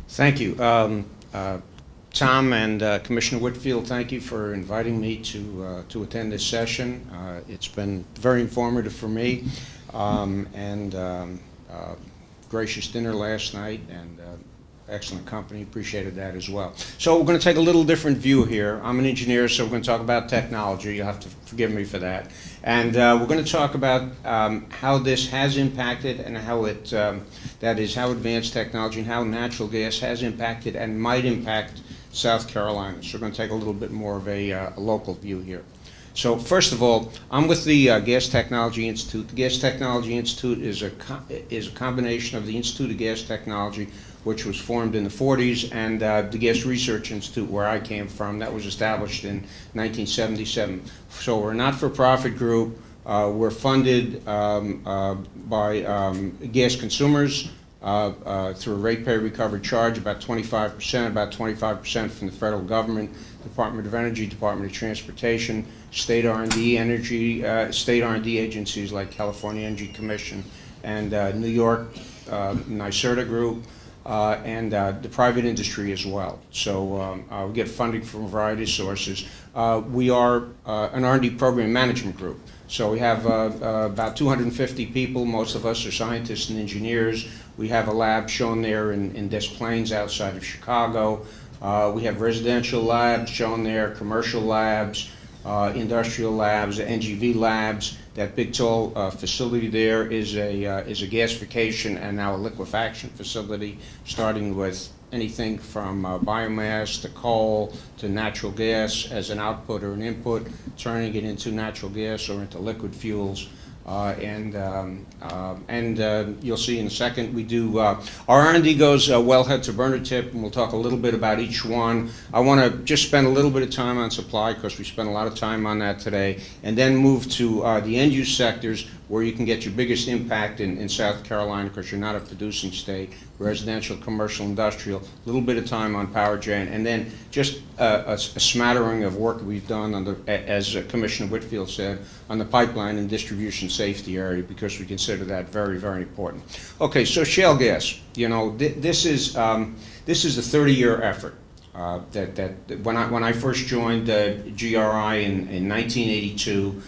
Thank you. Tom and Commissioner Whitfield, thank you for inviting me to attend this session. It's been very informative for me, and gracious dinner last night, and excellent company. Appreciated that as well. So we're going to take a little different view here. I'm an engineer, so we're going to talk about technology. You'll have to forgive me for that. And we're going to talk about how this has impacted and how it, that is, how advanced technology and how natural gas has impacted and might impact South Carolina. So we're going to take a little bit more of a local view here. So first of all, I'm with the Gas Technology Institute. The Gas Technology Institute is a combination of the Institute of Gas Technology, which was formed in the 40s, and the Gas Research Institute, where I came from, that was established in 1977. So we're a not-for-profit group. We're funded by gas consumers through a ratepayer recovered charge, about 25% from the federal government, Department of Energy, Department of Transportation, state R&D state R&D agencies like California Energy Commission and New York NYSERDA Group, and the private industry as well. So we get funding from a variety of sources. We are an R&D program management group. So we have about 250 people. Most of us are scientists and engineers. We have a lab shown there in Des Plaines outside of Chicago. We have residential labs shown there, commercial labs, industrial labs, NGV labs. That big tall facility there is a gasification and now a liquefaction facility, starting with anything from biomass to coal to natural gas as an output or an input, turning it into natural gas or into liquid fuels. You'll see in a second, we do, our R&D goes wellhead to burner tip, and we'll talk a little bit about each one. I want to just spend a little bit of time on supply, because we spent a lot of time on that today, and then move to the end-use sectors, where you can get your biggest impact in South Carolina, because you're not a producing state, residential, commercial, industrial, a little bit of time on power gen, and then just a smattering of work we've done on the, as Commissioner Whitfield said, on the pipeline and distribution safety area, because we consider that very, very important. Okay, so shale gas, you know, this is a 30-year effort. That when I first joined GRI in 1982,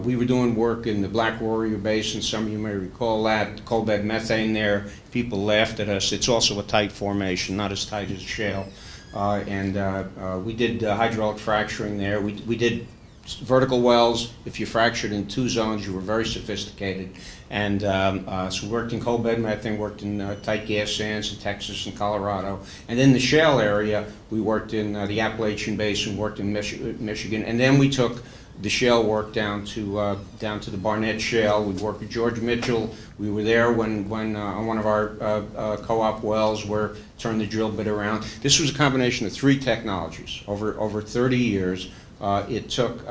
we were doing work in the Black Warrior Basin. Some of you may recall that, coal bed methane there. People laughed at us. It's also a tight formation, not as tight as shale. We did hydraulic fracturing there. We did vertical wells. If you fractured in 2 zones, you were very sophisticated. And so we worked in coal bed methane, worked in tight gas sands in Texas and Colorado. And then the shale area, we worked in the Appalachian Basin, worked in Michigan. And then we took the shale work down to the Barnett Shale. We worked with George Mitchell. We were there when on one of our co-op wells where turned the drill bit around. This was a combination of 3 technologies over 30 years. It took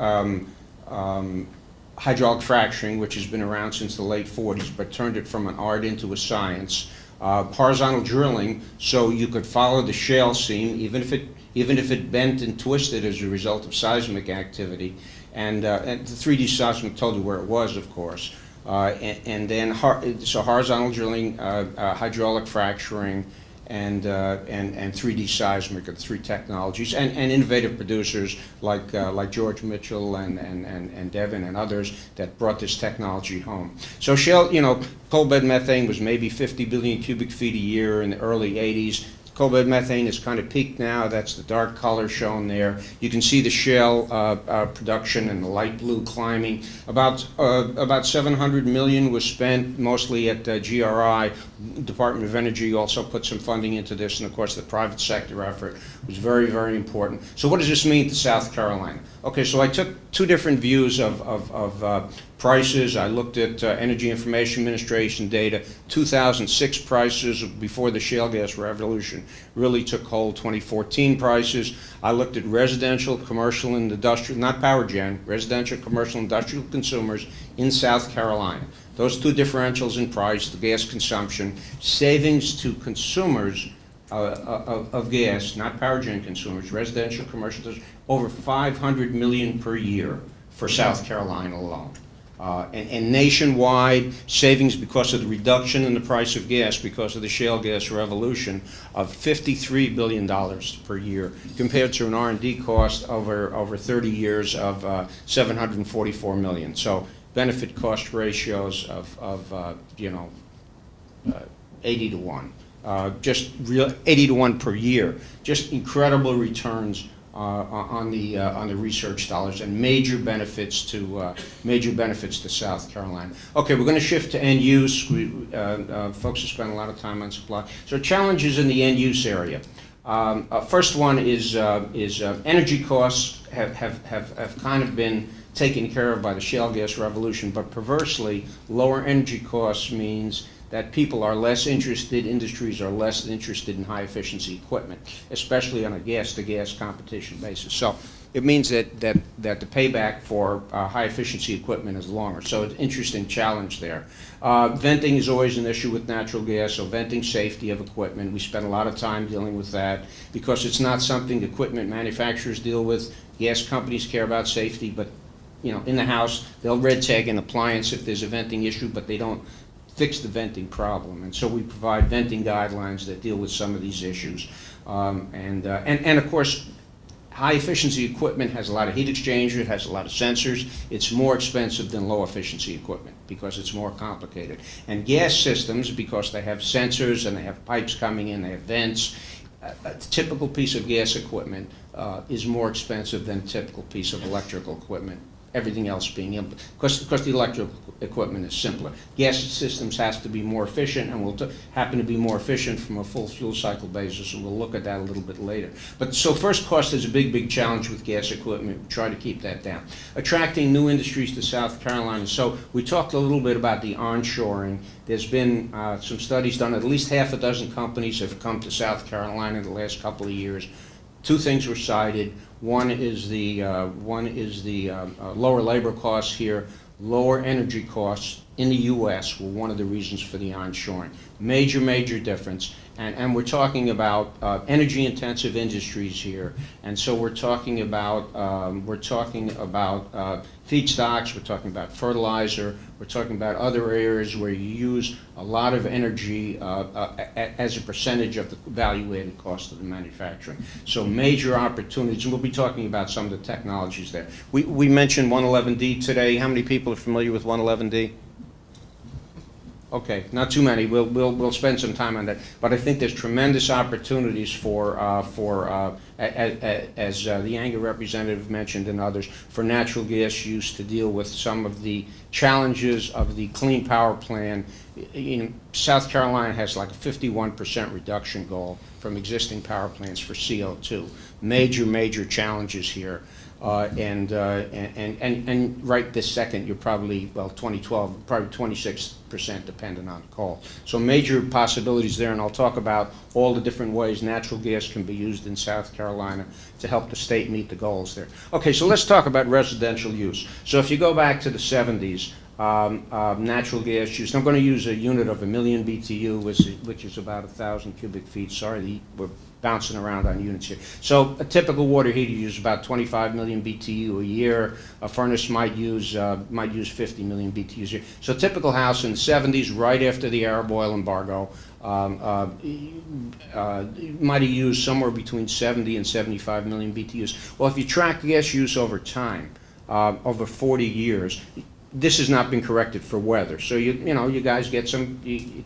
hydraulic fracturing, which has been around since the late 40s, but turned it from an art into a science. Horizontal drilling, so you could follow the shale seam, even if it bent and twisted as a result of seismic activity. And the 3D seismic told you where it was, of course. So horizontal drilling, hydraulic fracturing, and 3D seismic are the 3 technologies, and innovative producers like George Mitchell and Devon and others that brought this technology home. So shale, you know, coal bed methane was maybe 50 billion cubic feet a year in the early 80s. Coal bed methane is kind of peaked now. That's the dark color shown there. You can see the shale production and the light blue climbing. About 700 million was spent mostly at GRI. Department of Energy also put some funding into this, and of course the private sector effort was very, very important. So what does this mean to South Carolina? Okay, so I took 2 different views of prices. I looked at Energy Information Administration data, 2006 prices before the shale gas revolution really took hold, 2014 prices. I looked at residential, commercial, and industrial, not power gen, residential, commercial, industrial consumers in South Carolina. Those 2 differentials in price, the gas consumption, savings to consumers of gas, not power gen consumers, residential, commercial, over $500 million per year for South Carolina alone. And nationwide, savings because of the reduction in the price of gas because of the shale gas revolution of $53 billion per year, compared to an R&D cost over 30 years of $744 million. So benefit cost ratios of 80 to 1. Just real 80 to 1 per year. Just incredible returns on the research dollars, and major benefits to South Carolina. Okay, we're going to shift to end use. Folks have spent a lot of time on supply. So challenges in the end use area. First one is energy costs have kind of been taken care of by the shale gas revolution, but perversely, lower energy costs means that people are less interested, industries are less interested in high efficiency equipment, especially on a gas-to-gas competition basis. So it means that the payback for high efficiency equipment is longer. So it's an interesting challenge there. Venting is always an issue with natural gas, so venting safety of equipment. We spend a lot of time dealing with that because it's not something equipment manufacturers deal with. Gas companies care about safety, but in the house, they'll red tag an appliance if there's a venting issue, but they don't fix the venting problem. And so we provide venting guidelines that deal with some of these issues. And of course, high efficiency equipment has a lot of heat exchanger, it has a lot of sensors. It's more expensive than low efficiency equipment because it's more complicated. And gas systems, because they have sensors and they have pipes coming in, they have vents, a typical piece of gas equipment is more expensive than a typical piece of electrical equipment. Everything else being because the electrical equipment is simpler. Gas systems has to be more efficient, and will happen to be more efficient from a full fuel cycle basis, and we'll look at that a little bit later. But so first, cost is a big challenge with gas equipment. We try to keep that down. Attracting new industries to South Carolina. So we talked a little bit about the onshoring. There's been some studies done. At least half a dozen companies have come to South Carolina in the last couple of years. Two things were cited. One is the lower labor costs here. Lower energy costs in the U.S. were one of the reasons for the onshoring. Major difference. And we're talking about energy-intensive industries here, and so we're talking about feedstocks. We're talking about fertilizer. We're talking about other areas where you use a lot of energy as a percentage of the value-added cost of the manufacturing. So major opportunities, and we'll be talking about some of the technologies there. We mentioned 111D today. How many people are familiar with 111D? Okay, not too many. We'll spend some time on that. But I think there's tremendous opportunities as the Anger representative mentioned and others, for natural gas use to deal with some of the challenges of the Clean Power Plan. South Carolina has like a 51% reduction goal from existing power plants for CO2. Major challenges here. And right this second, you're probably, 2012, probably 26% dependent on coal. So major possibilities there, and I'll talk about all the different ways natural gas can be used in South Carolina to help the state meet the goals there. Okay, so let's talk about residential use. So if you go back to the 70s, natural gas use, I'm going to use a unit of 1 million BTU, which is about 1,000 cubic feet. Sorry, we're bouncing around on units here. So a typical water heater uses about 25 million BTU a year. A furnace might use 50 million BTUs a year. So a typical house in the 70s, right after the Arab oil embargo, might have used somewhere between 70 and 75 million BTUs. Well, if you track gas use over time, over 40 years, this has not been corrected for weather. So you guys get some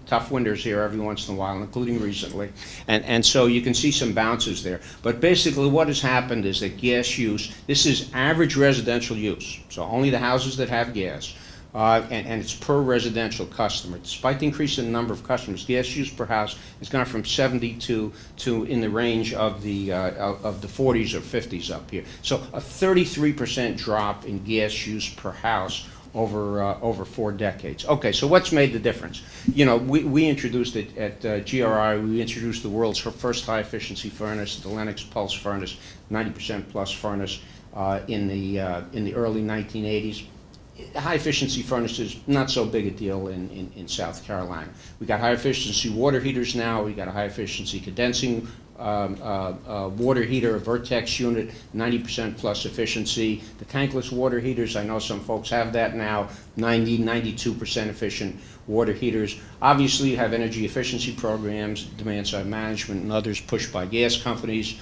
tough winters here every once in a while, including recently. And so you can see some bounces there. But basically what has happened is that gas use, this is average residential use, so only the houses that have gas, and it's per residential customer. Despite the increase in the number of customers, gas use per house has gone from 72 to in the range of the 40s or 50s up here. So a 33% drop in gas use per house over 4 decades. Okay, so what's made the difference? We introduced it at GRI. We introduced the world's first high-efficiency furnace, the Lennox Pulse furnace, 90% plus furnace in the early 1980s. High-efficiency furnaces, not so big a deal in South Carolina. We got high-efficiency water heaters now. We got a high-efficiency condensing water heater, a Vertex unit, 90% plus efficiency. The tankless water heaters, I know some folks have that now, 92% efficient water heaters. Obviously, you have energy efficiency programs, demand-side management, and others pushed by gas companies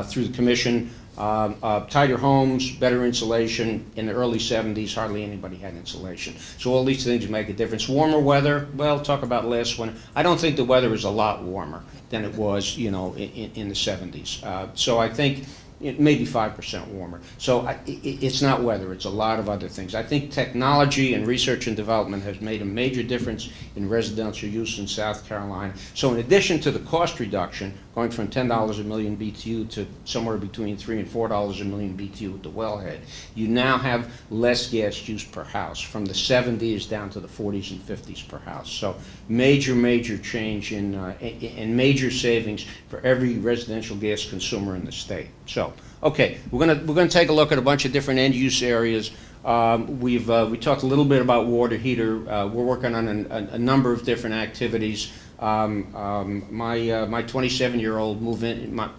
through the commission. Tighter homes, better insulation. In the early 70s, hardly anybody had insulation. So all these things make a difference. Warmer weather, well, talk about last winter. I don't think the weather is a lot warmer than it was, you know, in the 70s. So I think it may be 5% warmer. So it's not weather, it's a lot of other things. I think technology and research and development has made a major difference in residential use in South Carolina. So in addition to the cost reduction, going from $10 a million BTU to somewhere between $3 and $4 a million BTU at the wellhead, you now have less gas use per house, from the 70s down to the 40s and 50s per house. So major change in major savings for every residential gas consumer in the state. So, okay, we're gonna take a look at a bunch of different end-use areas. We talked a little bit about water heater. We're working on a number of different activities. My 27-year-old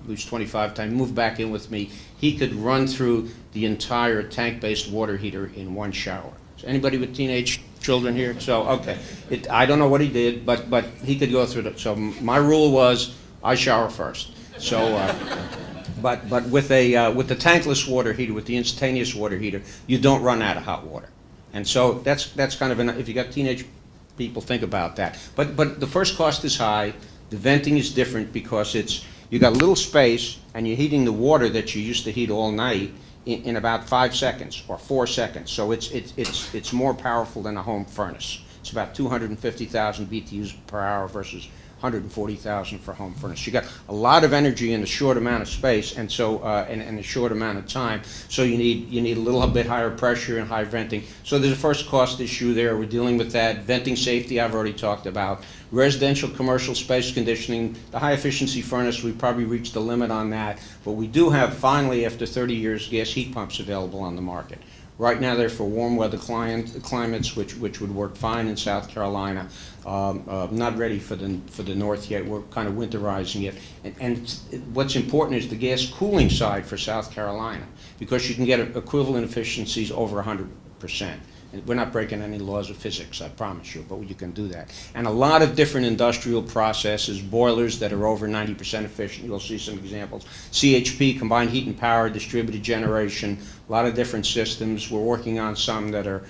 who's 25 time, moved back in with me. He could run through the entire tank-based water heater in one shower. So anybody with teenage children here? So, okay. I don't know what he did, but he could go through it. So my rule was, I shower first. So, but with the tankless water heater, with the instantaneous water heater, you don't run out of hot water. And so that's kind of if you got teenage people, think about that. But the first cost is high. The venting is different because you got a little space and you're heating the water that you used to heat all night in about 5 seconds or 4 seconds. So it's more powerful than a home furnace. It's about 250,000 BTUs per hour versus 140,000 for home furnace. You got a lot of energy in a short amount of space, and so in a short amount of time. So you need a little bit higher pressure and high venting. So there's a first cost issue there. We're dealing with that. Venting safety, I've already talked about. Residential, commercial space conditioning, the high efficiency furnace, we probably reached the limit on that. But we do have, finally, after 30 years, gas heat pumps available on the market. Right now they're for warm weather climates, which would work fine in South Carolina. Not ready for the north yet. We're kind of winterizing it. And what's important is the gas cooling side for South Carolina, because you can get equivalent efficiencies over 100%. And we're not breaking any laws of physics, I promise you, but you can do that. And a lot of different industrial processes, boilers that are over 90% efficient. You'll see some examples. CHP, combined heat and power, distributed generation, a lot of different systems. We're working on some that are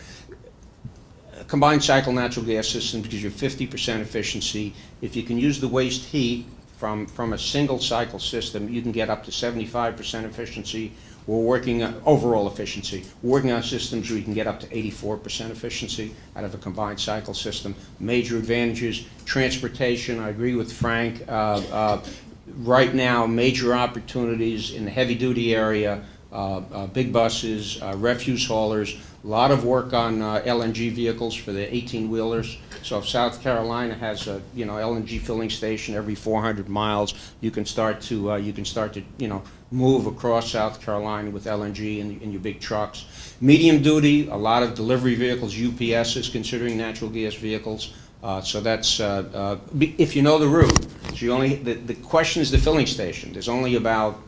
combined cycle natural gas systems, because you're 50% efficiency. If you can use the waste heat from a single cycle system, you can get up to 75% efficiency. We're working on overall efficiency. We're working on systems where you can get up to 84% efficiency out of a combined cycle system. Major advantages. Transportation, I agree with Frank. Right now, major opportunities in the heavy duty area, big buses, refuse haulers, a lot of work on LNG vehicles for the 18-wheelers. So if South Carolina has a LNG filling station every 400 miles, you can start to move across South Carolina with LNG in your big trucks. Medium duty, a lot of delivery vehicles, UPS is considering natural gas vehicles. So that's if you know the route. So the question is the filling station. There's only about,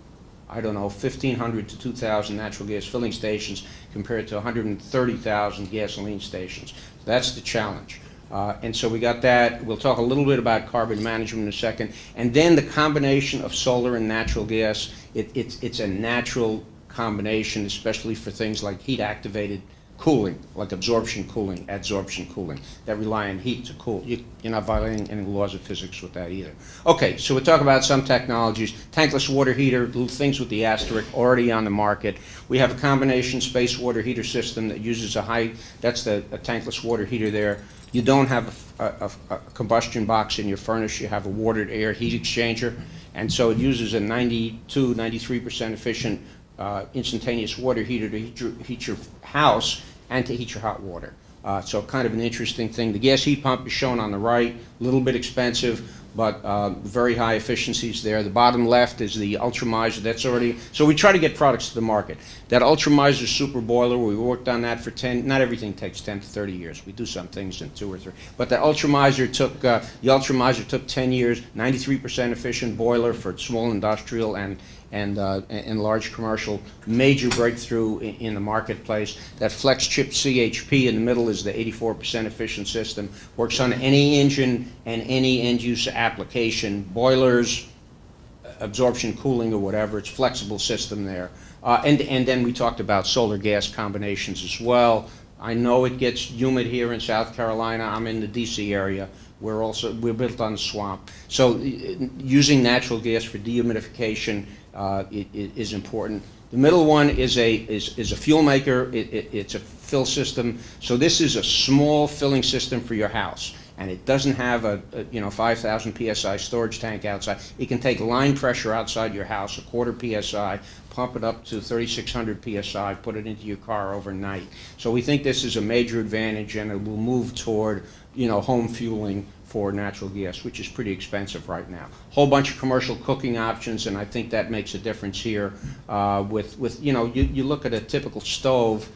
I don't know, 1,500 to 2,000 natural gas filling stations compared to 130,000 gasoline stations. That's the challenge. And so we got that. We'll talk a little bit about carbon management in a second. And then the combination of solar and natural gas, it's a natural combination, especially for things like heat-activated cooling, like absorption cooling, adsorption cooling, that rely on heat to cool. You're not violating any laws of physics with that either. Okay, so we'll talk about some technologies. Tankless water heater, little things with the asterisk, already on the market. We have a combination space water heater system that uses that's a tankless water heater there. You don't have a combustion box in your furnace. You have a water to air heat exchanger. And so it uses a 92, 93% efficient instantaneous water heater to heat your house and to heat your hot water. So kind of an interesting thing. The gas heat pump is shown on the right, a little bit expensive, but very high efficiencies there. The bottom left is the Ultramizer. That's already, so we try to get products to the market. That Ultramizer super boiler, we worked on that for 10, not everything takes 10 to 30 years. We do some things in 2 or 3. But the Ultramizer took 10 years, 93% efficient boiler for small industrial and large commercial, major breakthrough in the marketplace. That flex chip CHP in the middle is the 84% efficient system. Works on any engine and any end use application, boilers, absorption, cooling, or whatever. It's a flexible system there. And then we talked about solar gas combinations as well. I know it gets humid here in South Carolina. I'm in the DC area. We're built on a swamp. So using natural gas for dehumidification is important. The middle one is a fuel maker. It's a fill system. So this is a small filling system for your house, and it doesn't have a 5,000 psi storage tank outside. It can take line pressure outside your house, a quarter psi, pump it up to 3,600 psi, put it into your car overnight. So we think this is a major advantage, and it will move toward home fueling for natural gas, which is pretty expensive right now. Whole bunch of commercial cooking options, and I think that makes a difference here. You look at a typical stove.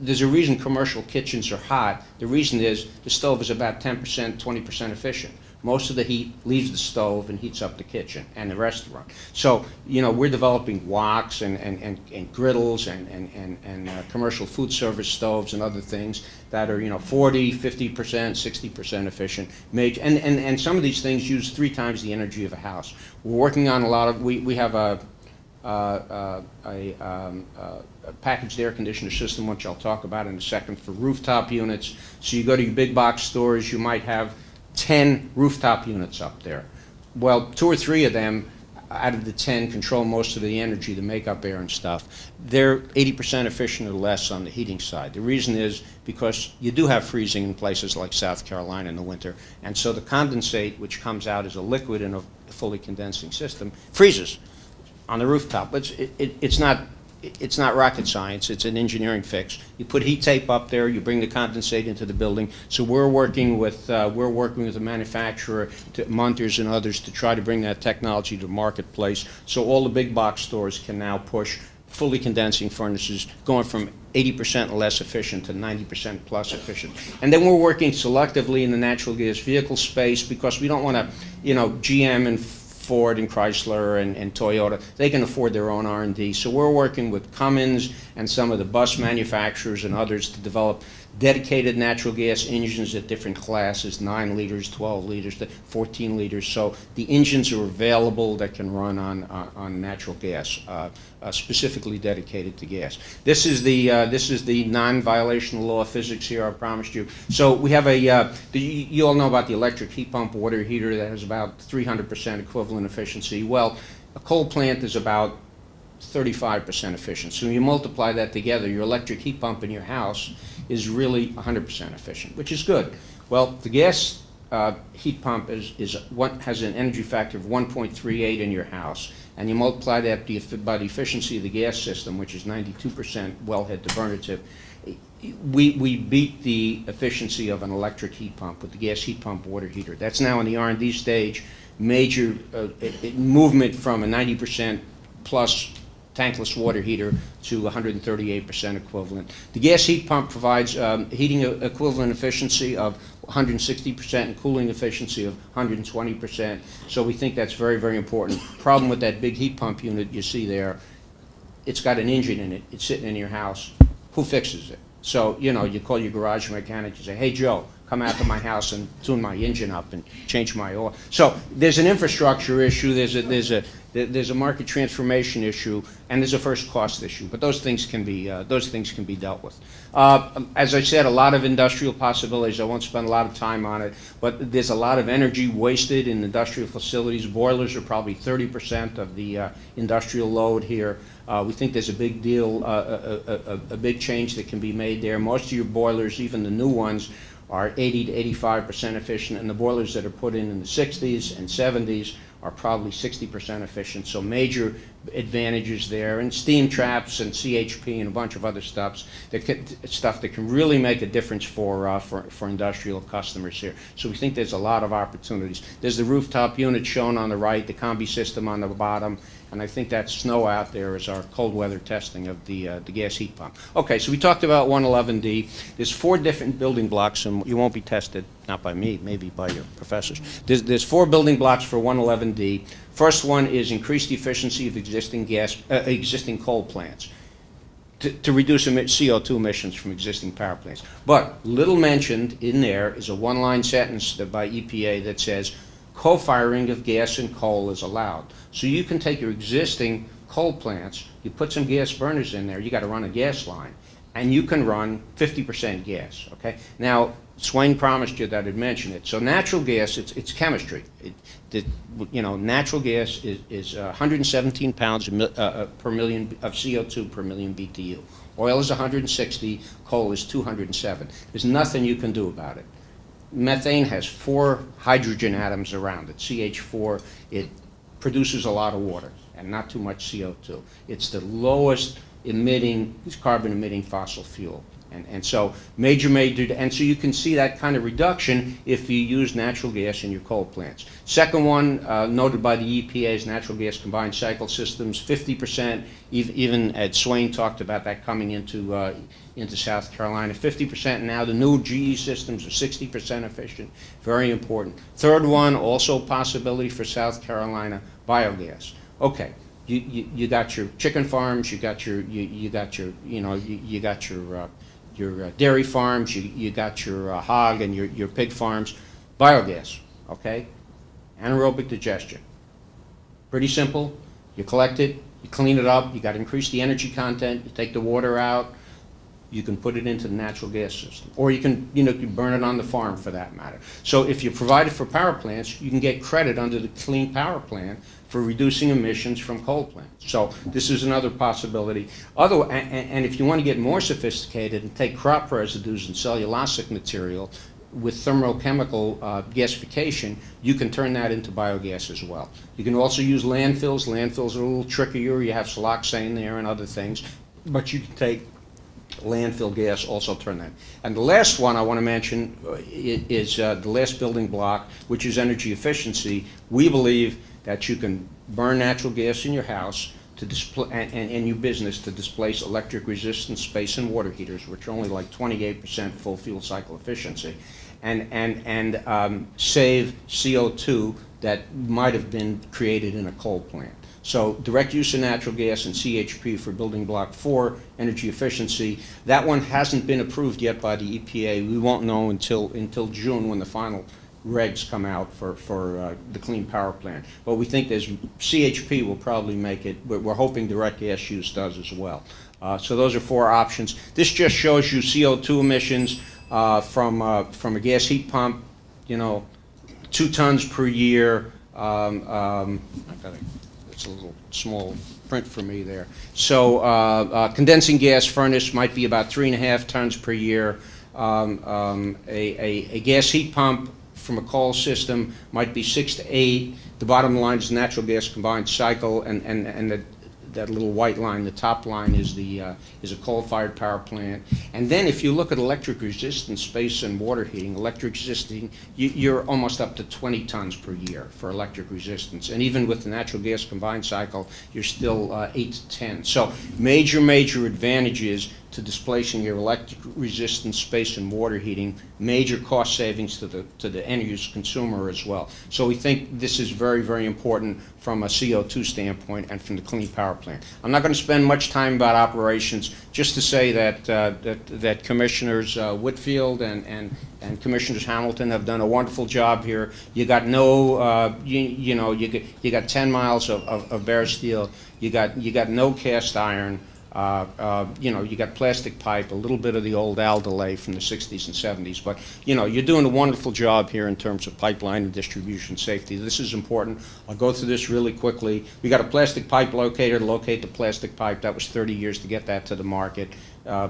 There's a reason commercial kitchens are hot. The reason is the stove is about 10%, 20% efficient. Most of the heat leaves the stove and heats up the kitchen and the restaurant. So, we're developing woks and griddles and commercial food service stoves and other things that are, 40, 50%, 60% efficient. And some of these things use 3 times the energy of a house. We're working on a lot of, we have a packaged air conditioner system, which I'll talk about in a second, for rooftop units. So you go to your big box stores, you might have 10 rooftop units up there. Well, 2 or 3 of them out of the 10 control most of the energy, the makeup air and stuff. They're 80% efficient or less on the heating side. The reason is because you do have freezing in places like South Carolina in the winter, and so the condensate, which comes out as a liquid in a fully condensing system, freezes on the rooftop. It's not rocket science. It's an engineering fix. You put heat tape up there. You bring the condensate into the building. So we're working with the manufacturer, Munters and others, to try to bring that technology to the marketplace. So all the big box stores can now push fully condensing furnaces, going from 80% less efficient to 90% plus efficient. And then we're working selectively in the natural gas vehicle space because we don't want to, GM and Ford and Chrysler and Toyota, they can afford their own R&D. So we're working with Cummins and some of the bus manufacturers and others to develop dedicated natural gas engines at different classes, 9 liters, 12 liters, 14 liters. So the engines are available that can run on natural gas, specifically dedicated to gas. This is the non-violation law of physics here, I promised you. So we have you all know about the electric heat pump water heater that has about 300% equivalent efficiency. Well, a coal plant is about 35% efficient. So when you multiply that together, your electric heat pump in your house is really 100% efficient, which is good. Well, the gas heat pump has an energy factor of 1.38 in your house, and you multiply that by the efficiency of the gas system, which is 92% wellhead to burner tip. We beat the efficiency of an electric heat pump with the gas heat pump water heater. That's now in the R&D stage. Major movement from a 90% plus tankless water heater to 138% equivalent. The gas heat pump provides heating equivalent efficiency of 160% and cooling efficiency of 120%. So we think that's very, very important. Problem with that big heat pump unit you see there, it's got an engine in it. It's sitting in your house. Who fixes it? So, you call your garage mechanic, you say, hey, Joe, come out to my house and tune my engine up and change my oil. So there's an infrastructure issue, there's a market transformation issue, and there's a first cost issue. But those things can be dealt with. As I said, a lot of industrial possibilities. I won't spend a lot of time on it, but there's a lot of energy wasted in industrial facilities. Boilers are probably 30% of the industrial load here. We think there's a big deal, a big change that can be made there. Most of your boilers, even the new ones, are 80 to 85% efficient, and the boilers that are put in the 60s and 70s are probably 60% efficient, so major advantages there, and steam traps and CHP and a bunch of other stuff that can really make a difference for industrial customers here. So we think there's a lot of opportunities. There's the rooftop unit shown on the right, the combi system on the bottom, and I think that snow out there is our cold weather testing of the gas heat pump. Okay, so we talked about 111D. There's 4 different building blocks, and you won't be tested, not by me, maybe by your professors. There's 4 building blocks for 111D. First one is increased efficiency of existing coal plants to reduce CO2 emissions from existing power plants. But little mentioned in there is a one-line sentence by EPA that says co-firing of gas and coal is allowed. So you can take your existing coal plants, you put some gas burners in there, you got to run a gas line, and you can run 50% gas, okay? Now, Swain promised you that I'd mention it. So natural gas, it's chemistry. Natural gas is 117 pounds per million of CO2 per million BTU. Oil is 160, coal is 207. There's nothing you can do about it. Methane has 4 hydrogen atoms around it, CH4. It produces a lot of water and not too much CO2. It's the lowest carbon emitting fossil fuel. And so and so you can see that kind of reduction if you use natural gas in your coal plants. Second one, noted by the EPA's natural gas combined cycle systems, 50%, even Ed Swain talked about that coming into South Carolina, 50% now. The new GE systems are 60% efficient, very important. Third one, also possibility for South Carolina, biogas. Okay. You got your chicken farms, you got your dairy farms, you got your hog and your pig farms. Biogas, okay? Anaerobic digestion. Pretty simple. You collect it, you clean it up, you got to increase the energy content, you take the water out, you can put it into the natural gas system. Or you can, you burn it on the farm for that matter. So if you provide it for power plants, you can get credit under the Clean Power Plan for reducing emissions from coal plants. So this is another possibility. And if you want to get more sophisticated and take crop residues and cellulosic material with thermochemical gasification, you can turn that into biogas as well. You can also use landfills. Landfills are a little trickier. You have siloxane there and other things. But you can take landfill gas, also turn that. And the last one I want to mention is the last building block, which is energy efficiency. We believe that you can burn natural gas in your house and your business to displace electric resistant space and water heaters, which are only like 28% full fuel cycle efficiency, and save CO2 that might have been created in a coal plant. So direct use of natural gas and CHP for building block 4, energy efficiency. That one hasn't been approved yet by the EPA. We won't know until June when the final regs come out for the Clean Power Plan. But we think CHP will probably make it, but we're hoping direct gas use does as well. So those are 4 options. This just shows you CO2 emissions from a gas heat pump, 2 tons per year. It's a little small print for me there. So condensing gas furnace might be about 3.5 tons per year. A gas heat pump from a coal system might be 6 to 8. The bottom line is natural gas combined cycle, and that little white line, the top line is a coal-fired power plant. And then if you look at electric resistant space and water heating, you're almost up to 20 tons per year for electric resistance. And even with the natural gas combined cycle, you're still 8 to 10. So major advantages to displacing your electric resistant space and water heating, major cost savings to the end-use consumer as well. So we think this is very important from a CO2 standpoint and from the Clean Power Plan. I'm not going to spend much time about operations, just to say that Commissioners Whitfield and Commissioners Hamilton have done a wonderful job here. You got you got 10 miles of bare steel. You got no cast iron. You got plastic pipe, a little bit of the old Al delay from the 60s and 70s, but you're doing a wonderful job here in terms of pipeline and distribution safety. This is important. I'll go through this really quickly. We got a plastic pipe locator to locate the plastic pipe. That was 30 years to get that to the market.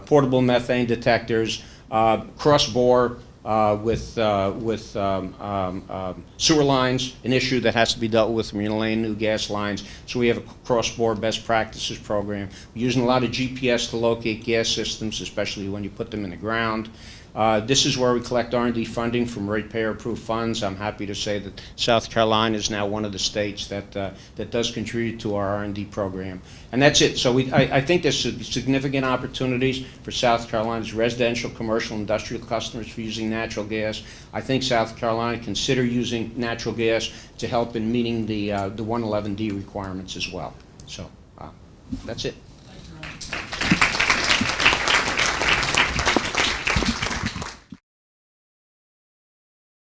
Portable methane detectors, cross-bore with sewer lines, an issue that has to be dealt with when you're laying new gas lines. So we have a cross-board best practices program. We're using a lot of GPS to locate gas systems, especially when you put them in the ground. This is where we collect R&D funding from ratepayer-approved funds. I'm happy to say that South Carolina is now one of the states that does contribute to our R&D program. And that's it. So I think there's significant opportunities for South Carolina's residential, commercial, industrial customers for using natural gas. I think South Carolina consider using natural gas to help in meeting the 111D requirements as well. So that's it. Thank you, Ron.